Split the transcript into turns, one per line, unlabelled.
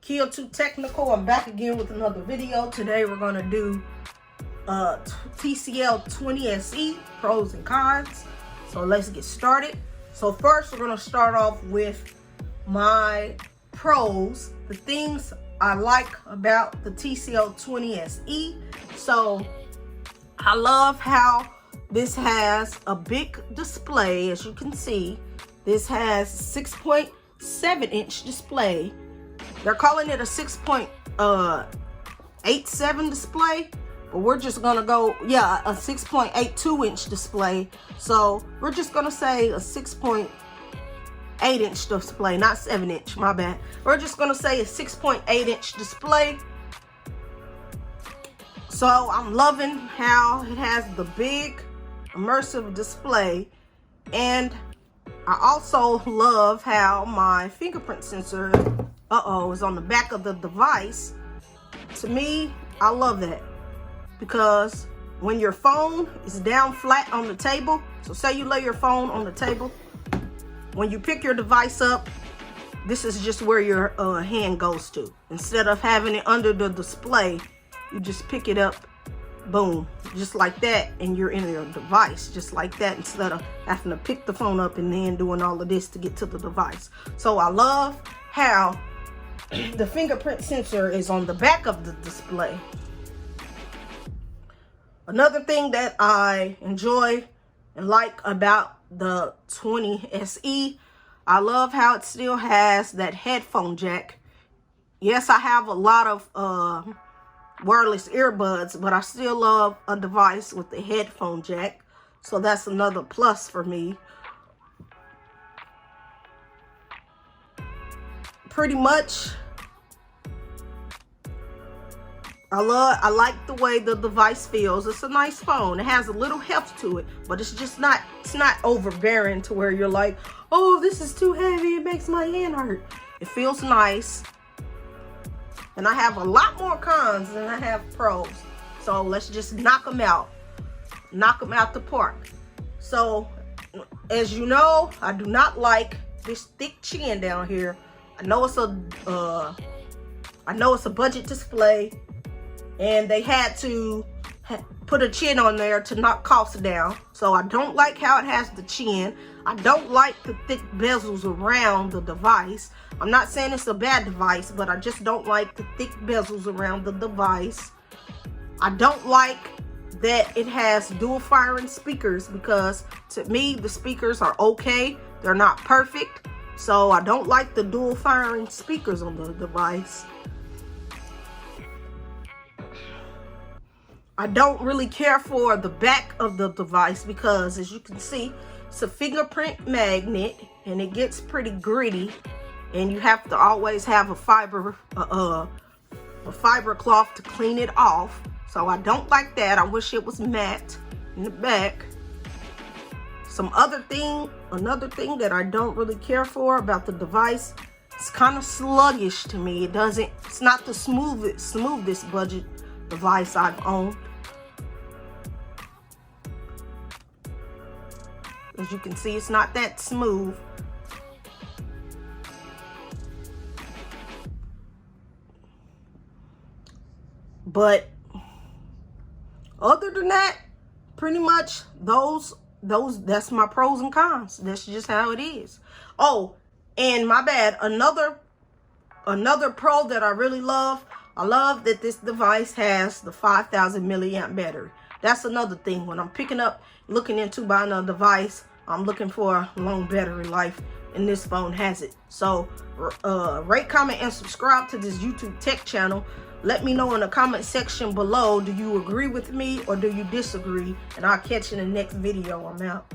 Kia2 Technical. I'm back again with another video. Today we're going to do TCL 20 SE pros and cons. So let's get started. So first we're going to start off with my pros, the things I like about the TCL 20 SE. So I love how this has a big display. As you can see, this has 6.7 inch display. They're calling it a 6.87 display, but we're just gonna go, yeah, a 6.82 inch display. So we're just gonna say a 6.8 inch display, not 7 inch, my bad. We're just gonna say a 6.8 inch display. So I'm loving how it has the big immersive display, and I also love how my fingerprint sensor is on the back of the device. To me, I love that, because when your phone is down flat on the table, so say you lay your phone on the table, when you pick your device up, this is just where your hand goes to. Instead of having it under the display, you just pick it up, boom, just like that, and you're in your device just like that, instead of having to pick the phone up and then doing all of this to get to the device. So I love how the fingerprint sensor is on the back of the display. Another thing that I enjoy and like about the 20 SE, I love how it still has that headphone jack. Yes, I have a lot of wireless earbuds, but I still love a device with the headphone jack. So that's another plus for me. Pretty much, I like the way the device feels. It's a nice phone. It has a little heft to it, but it's just not, it's not overbearing to where you're like, oh, this is too heavy, it makes my hand hurt. It feels nice. And I have a lot more cons than I have pros. So let's just knock them out. Knock them out the park. So, as you know, I do not like this thick chin down here. I know it's a budget display, and they had to put a chin on there to knock costs down. So I don't like how it has the chin. I don't like the thick bezels around the device. I'm not saying it's a bad device, but I just don't like the thick bezels around the device. I don't like that it has dual firing speakers, because to me the speakers are okay. They're not perfect. So I don't like the dual firing speakers on the device. I don't really care for the back of the device, because as you can see, it's a fingerprint magnet and it gets pretty gritty, and you have to always have a fiber cloth to clean it off. So I don't like that. I wish it was matte in the back. Another thing that I don't really care for about the device, it's kind of sluggish to me. It's not the smoothest budget device I've owned. As you can see, it's not that smooth. But other than that, pretty much that's my pros and cons. That's just how it is. Oh, and my bad, another pro that I really love, I love that this device has the 5,000 milliamp battery. That's another thing. When I'm looking into buying a device, I'm looking for a long battery life, and this phone has it. So rate, comment, and subscribe to this YouTube tech channel. Let me know in the comment section below, do you agree with me or do you disagree? And I'll catch you in the next video. I'm out.